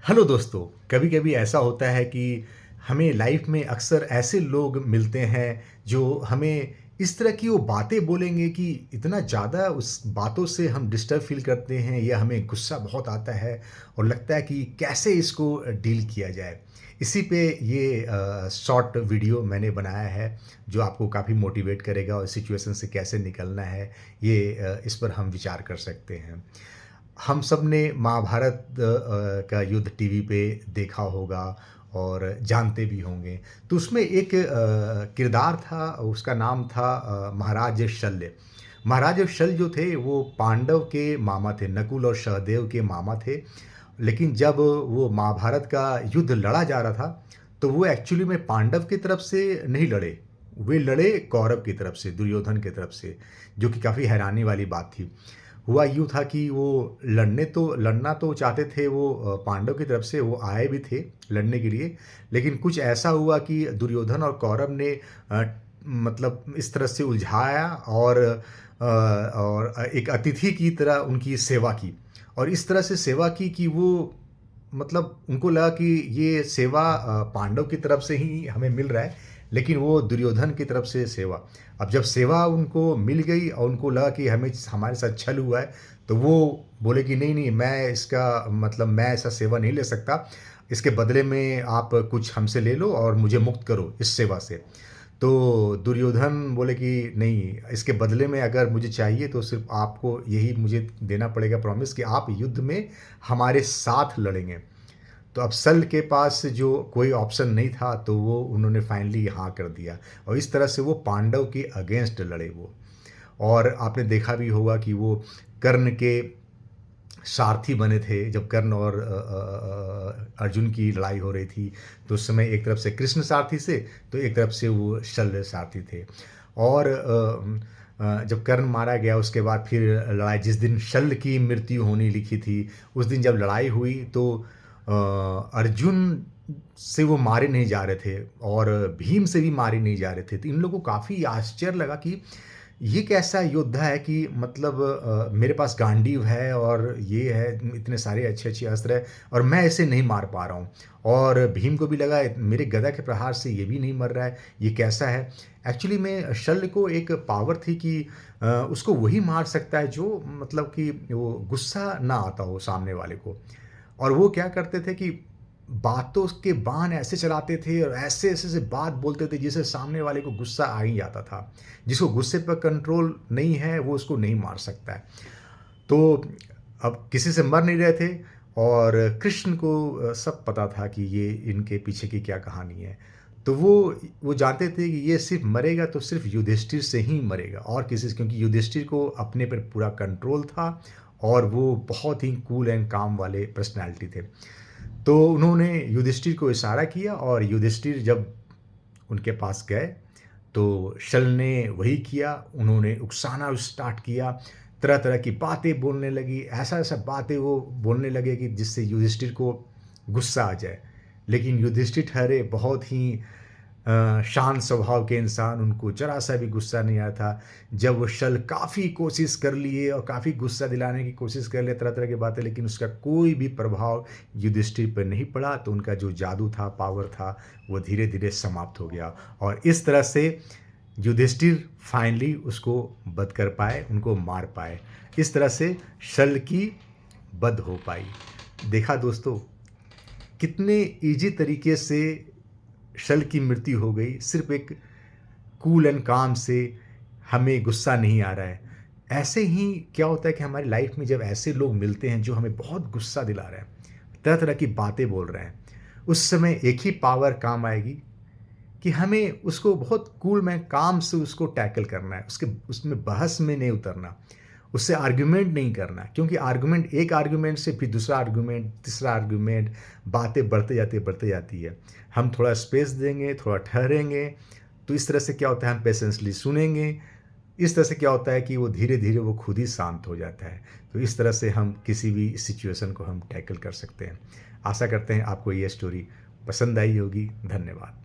Hello दोस्तों, कभी-कभी ऐसा होता है कि हमें लाइफ में अक्सर ऐसे लोग मिलते हैं जो हमें इस तरह की वो बातें बोलेंगे कि इतना ज़्यादा उस बातों से हम डिस्टर्ब फ़ील करते हैं या हमें गुस्सा बहुत आता है और लगता है कि कैसे इसको डील किया जाए। इसी पे ये शॉर्ट वीडियो मैंने बनाया है जो आपको काफ़ी मोटिवेट करेगा और सिचुएशन से कैसे निकलना है ये इस पर हम विचार कर सकते हैं। हम सब ने महाभारत का युद्ध टीवी पे देखा होगा और जानते भी होंगे। तो उसमें एक किरदार था, उसका नाम था महाराज शल्य। महाराज शल्य जो थे वो पांडव के मामा थे, नकुल और सहदेव के मामा थे। लेकिन जब वो महाभारत का युद्ध लड़ा जा रहा था, तो वो एक्चुअली में पांडव की तरफ से नहीं लड़े, वे लड़े कौरव की तरफ से, दुर्योधन की तरफ से, जो कि काफ़ी हैरानी वाली बात थी। हुआ यूँ था कि वो लड़ना तो चाहते थे वो पांडव की तरफ से, वो आए भी थे लड़ने के लिए, लेकिन कुछ ऐसा हुआ कि दुर्योधन और कौरव ने मतलब इस तरह से उलझाया और एक अतिथि की तरह उनकी सेवा की और इस तरह से सेवा की कि वो मतलब उनको लगा कि ये सेवा पांडव की तरफ से ही हमें मिल रहा है, लेकिन वो दुर्योधन की तरफ से सेवा। अब जब सेवा उनको मिल गई और उनको लगा कि हमें हमारे साथ छल हुआ है, तो वो बोले कि नहीं, नहीं, मैं इसका मतलब मैं ऐसा सेवा नहीं ले सकता। इसके बदले में आप कुछ हमसे ले लो और मुझे मुक्त करो इस सेवा से। तो दुर्योधन बोले कि नहीं, इसके बदले में अगर मुझे चाहिए तो सिर्फ़ आपको यही मुझे देना पड़ेगा प्रॉमिस कि आप युद्ध में हमारे साथ लड़ेंगे। तो अब शल्य के पास जो कोई ऑप्शन नहीं था, तो वो उन्होंने फाइनली हाँ कर दिया और इस तरह से वो पांडव के अगेंस्ट लड़े वो। और आपने देखा भी होगा कि वो कर्ण के सारथी बने थे जब कर्ण और अर्जुन की लड़ाई हो रही थी। तो उस समय एक तरफ से कृष्ण सारथी से, तो एक तरफ से वो शल्य सारथी थे। और जब कर्ण मारा गया उसके बाद फिर लड़ाई, जिस दिन शल्य की मृत्यु होनी लिखी थी, उस दिन जब लड़ाई हुई तो अर्जुन से वो मारे नहीं जा रहे थे और भीम से भी मारे नहीं जा रहे थे। तो इन लोगों को काफ़ी आश्चर्य लगा कि ये कैसा योद्धा है कि मतलब मेरे पास गांडीव है और ये है, इतने सारे अच्छे-अच्छे अस्त्र हैं और मैं इसे नहीं मार पा रहा हूँ। और भीम को भी लगा मेरे गदा के प्रहार से ये भी नहीं मर रहा है, ये कैसा है? एक्चुअली में शल्य को एक पावर थी कि उसको वही मार सकता है जो मतलब कि वो गुस्सा ना आता हो सामने वाले को। और वो क्या करते थे कि बातों के बाण ऐसे चलाते थे और ऐसे-ऐसे बात बोलते थे जिससे सामने वाले को गुस्सा आ ही जाता था। जिसको गुस्से पर कंट्रोल नहीं है वो उसको नहीं मार सकता है। तो अब किसी से मर नहीं रहे थे और कृष्ण को सब पता था कि ये इनके पीछे की क्या कहानी है। तो वो जानते थे कि ये सिर्फ़ मरेगा तो सिर्फ़ युधिष्ठिर से ही मरेगा और किसी से, क्योंकि युधिष्ठिर को अपने पर पूरा कंट्रोल था और वो बहुत ही कूल एंड काम वाले पर्सनैलिटी थे। तो उन्होंने युधिष्ठिर को इशारा किया और युधिष्ठिर जब उनके पास गए, तो शल्य ने वही किया। उन्होंने उकसाना स्टार्ट किया, तरह-तरह की बातें बोलने लगी, ऐसा-ऐसा बातें वो बोलने लगे कि जिससे युधिष्ठिर को गुस्सा आ जाए। लेकिन युधिष्ठिर ठहरे बहुत ही शांत स्वभाव के इंसान, उनको ज़रा-सा भी गुस्सा नहीं आया था। जब वो शल्य काफ़ी कोशिश कर लिए और काफ़ी गुस्सा दिलाने की कोशिश कर लिए, तरह-तरह की बातें, लेकिन उसका कोई भी प्रभाव युधिष्ठिर पे नहीं पड़ा, तो उनका जो जादू था, पावर था, वो धीरे-धीरे समाप्त हो गया और इस तरह से युधिष्ठिर फाइनली उसको वध कर पाए, उनको मार पाए। इस तरह से शल्य की वध हो पाई। देखा दोस्तों, कितने ईज़ी तरीके से शल्य की मृत्यु हो गई, सिर्फ़ एक कूल एंड काम से, हमें गुस्सा नहीं आ रहा है। ऐसे ही क्या होता है कि हमारी लाइफ़ में जब ऐसे लोग मिलते हैं जो हमें बहुत गुस्सा दिला रहे हैं, तरह-तरह की बातें बोल रहे हैं, उस समय एक ही पावर काम आएगी कि हमें उसको बहुत कूल में काम से उसको टैकल करना है, उसके उसमें बहस में नहीं उतरना, उससे आर्गुमेंट नहीं करना, क्योंकि आर्गुमेंट, एक आर्गुमेंट से फिर दूसरा आर्गुमेंट, तीसरा आर्गुमेंट, बातें बढ़ते जाती है। हम थोड़ा स्पेस देंगे, थोड़ा ठहरेंगे, तो इस तरह से क्या होता है, हम पेशेंसली सुनेंगे, इस तरह से क्या होता है कि वो धीरे-धीरे वो खुद ही शांत हो जाता है। तो इस तरह से हम किसी भी सिचुएशन को हम टैकल कर सकते हैं। आशा करते हैं आपको ये स्टोरी पसंद आई होगी। धन्यवाद।